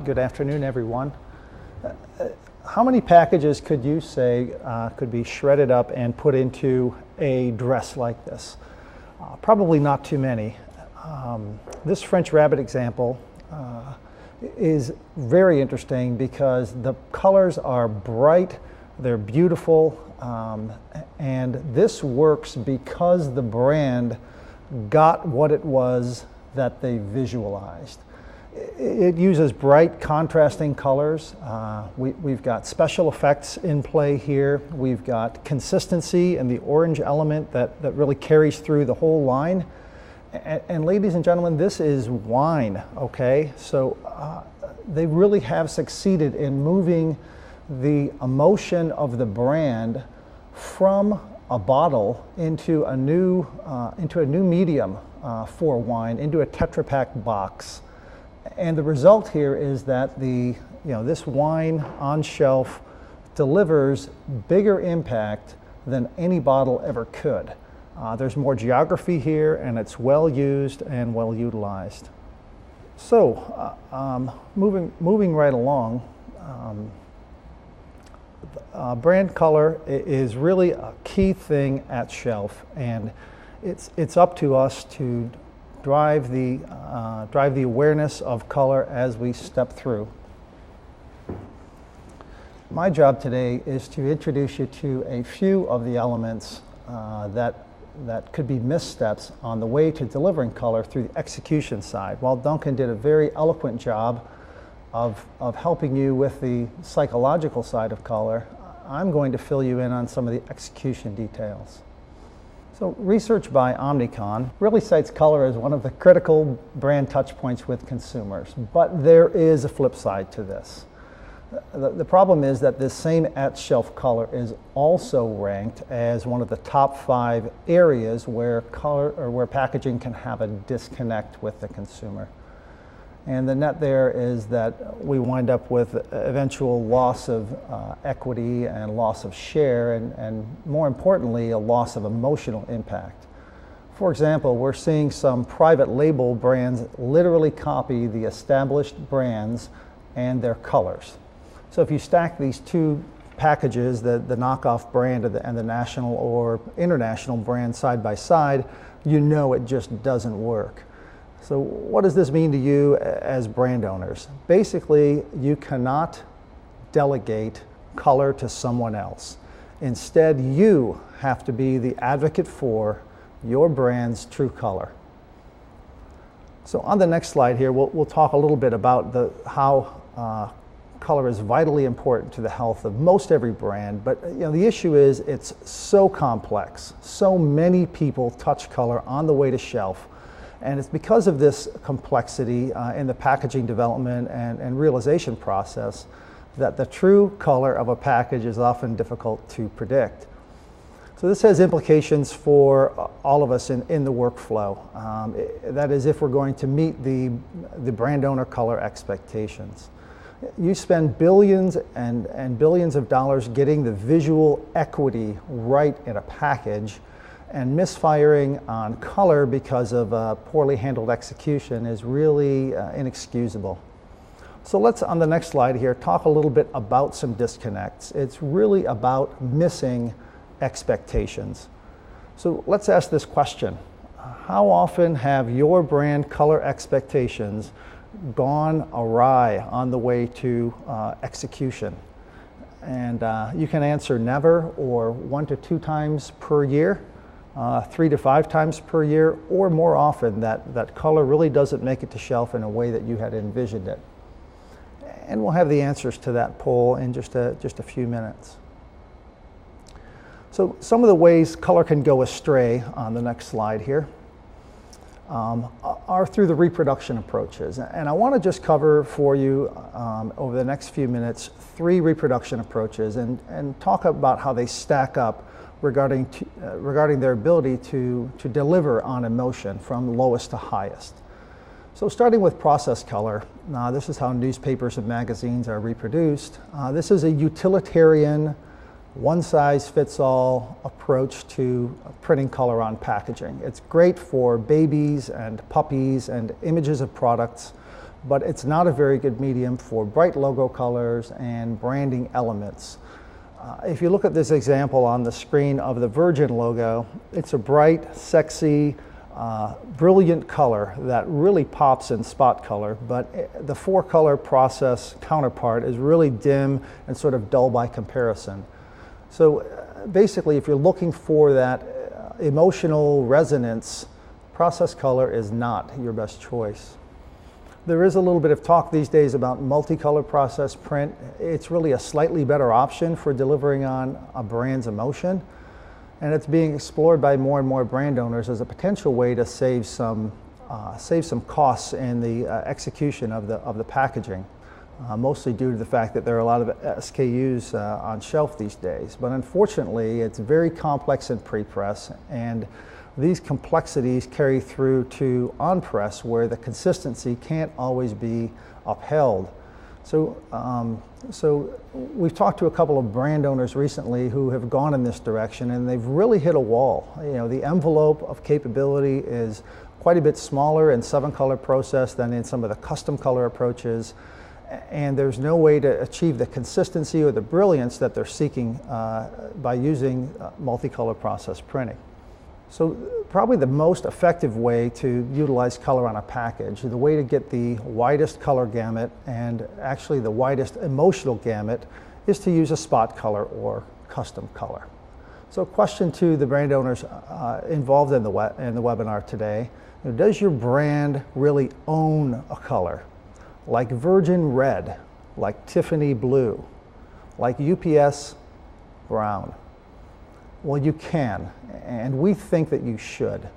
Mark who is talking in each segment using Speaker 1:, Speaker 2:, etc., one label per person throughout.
Speaker 1: Good afternoon, everyone. How many packages could you say could be shredded up and put into a dress like this? Probably not too many. This French rabbit example is very interesting because the colors are bright, they're beautiful, and this works because the brand got what it was that they visualized. It uses bright, contrasting colors. We've got special effects in play here. We've got consistency in the orange element that really carries through the whole line. And ladies and gentlemen, this is wine, okay? So they really have succeeded in moving the emotion of the brand from a bottle into a new medium for wine, into a Tetra Pak box. And the result here is that this wine on shelf delivers bigger impact than any bottle ever could. There's more geography here, and it's well used and well utilized. So, moving right along, brand color is really a key thing at shelf, and it's up to us to drive the awareness of color as we step through. My job today is to introduce you to a few of the elements that could be missteps on the way to delivering color through the execution side. While Duncan did a very eloquent job of helping you with the psychological side of color, I'm going to fill you in on some of the execution details. So research by Omnicon really cites color as one of the critical brand touch points with consumers, but there is a flip side to this. The problem is that this same at-shelf color is also ranked as one of the top 5 areas where color or where packaging can have a disconnect with the consumer. And the net there is that we wind up with eventual loss of equity and loss of share, and more importantly, a loss of emotional impact. For example, we're seeing some private label brands literally copy the established brands and their colors. So if you stack these two packages, the knockoff brand and the national or international brand side by side, you know it just doesn't work. So what does this mean to you as brand owners? Basically, you cannot delegate color to someone else. Instead, you have to be the advocate for your brand's true color. So on the next slide here, we'll talk a little bit about how color is vitally important to the health of most every brand, but the issue is it's so complex. So many people touch color on the way to shelf. And it's because of this complexity in the packaging development and realization process that the true color of a package is often difficult to predict. So this has implications for all of us in the workflow. That is, if we're going to meet the brand owner color expectations. You spend billions and billions of dollars getting the visual equity right in a package, and misfiring on color because of poorly handled execution is really inexcusable. So let's, on the next slide here, talk a little bit about some disconnects. It's really about missing expectations. So let's ask this question. How often have your brand color expectations gone awry on the way to execution? And you can answer never, or 1 to 2 times per year. 3 to 5 times per year, or more often, that color really doesn't make it to shelf in a way that you had envisioned it. And we'll have the answers to that poll in just a few minutes. So some of the ways color can go astray on the next slide here are through the reproduction approaches. And I want to just cover for you over the next few minutes 3 reproduction approaches and talk about how they stack up regarding their ability to deliver on emotion from lowest to highest. So starting with process color, this is how newspapers and magazines are reproduced. This is a utilitarian, one-size-fits-all approach to printing color on packaging. It's great for babies and puppies and images of products, but it's not a very good medium for bright logo colors and branding elements. If you look at this example on the screen of the Virgin logo, it's a bright, sexy, brilliant color that really pops in spot color, but the 4-color process counterpart is really dim and sort of dull by comparison. So basically, if you're looking for that emotional resonance, process color is not your best choice. There is a little bit of talk these days about multicolor process print. It's really a slightly better option for delivering on a brand's emotion, and it's being explored by more and more brand owners as a potential way to save some costs in the execution of the packaging, mostly due to the fact that there are a lot of SKUs on shelf these days. But unfortunately, it's very complex in pre-press, and these complexities carry through to on-press, where the consistency can't always be upheld. So we've talked to a couple of brand owners recently who have gone in this direction, and they've really hit a wall. You know, the envelope of capability is quite a bit smaller in 7-color process than in some of the custom color approaches, and there's no way to achieve the consistency or the brilliance that they're seeking by using multicolor process printing. So probably the most effective way to utilize color on a package, the way to get the widest color gamut and actually the widest emotional gamut, is to use a spot color or custom color. So a question to the brand owners involved in the webinar today: does your brand really own a color? Like Virgin Red, like Tiffany Blue, like UPS Brown? Well, you can, and we think that you should.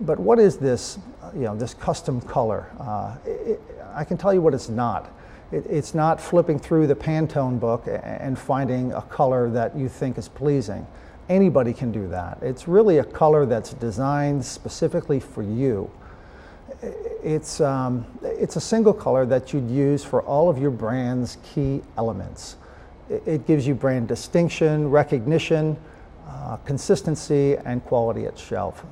Speaker 1: But what is this, this custom color? I can tell you what it's not. It's not flipping through the Pantone book and finding a color that you think is pleasing. Anybody can do that. It's really a color that's designed specifically for you. It's a single color that you'd use for all of your brand's key elements. It gives you brand distinction, recognition, consistency, and quality at shelf.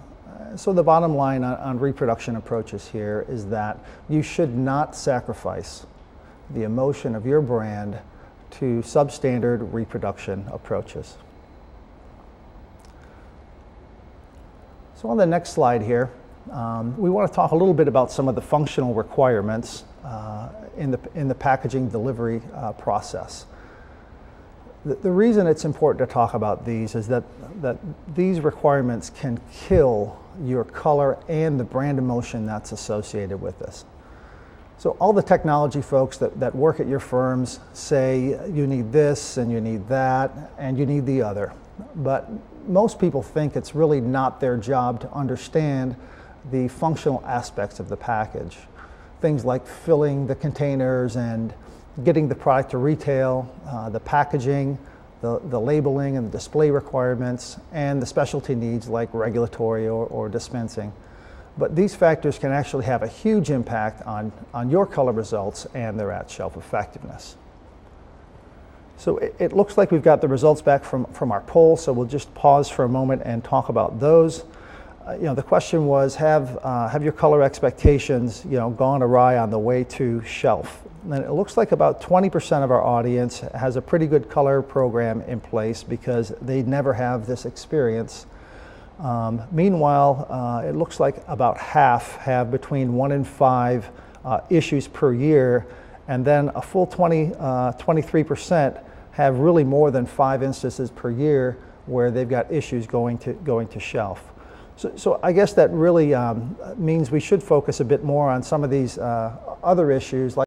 Speaker 1: So the bottom line on reproduction approaches here is that you should not sacrifice the emotion of your brand to substandard reproduction approaches. So on the next slide here, we want to talk a little bit about some of the functional requirements in the packaging delivery process. The reason it's important to talk about these is that these requirements can kill your color and the brand emotion that's associated with this. So all the technology folks that work at your firms say you need this and you need that and you need the other. But most people think it's really not their job to understand the functional aspects of the package. Things like filling the containers and getting the product to retail, the packaging, the labeling and the display requirements, and the specialty needs like regulatory or dispensing. But these factors can actually have a huge impact on your color results and their at-shelf effectiveness. So it looks like we've got the results back from our poll, so we'll just pause for a moment and talk about those. The question was, have your color expectations gone awry on the way to shelf? And it looks like about 20% of our audience has a pretty good color program in place because they never have this experience. Meanwhile, it looks like about half have between 1 and 5 issues per year, and then a full 23% have really more than 5 instances per year where they've got issues going to shelf. So I guess that really means we should focus a bit more on some of these other issues, like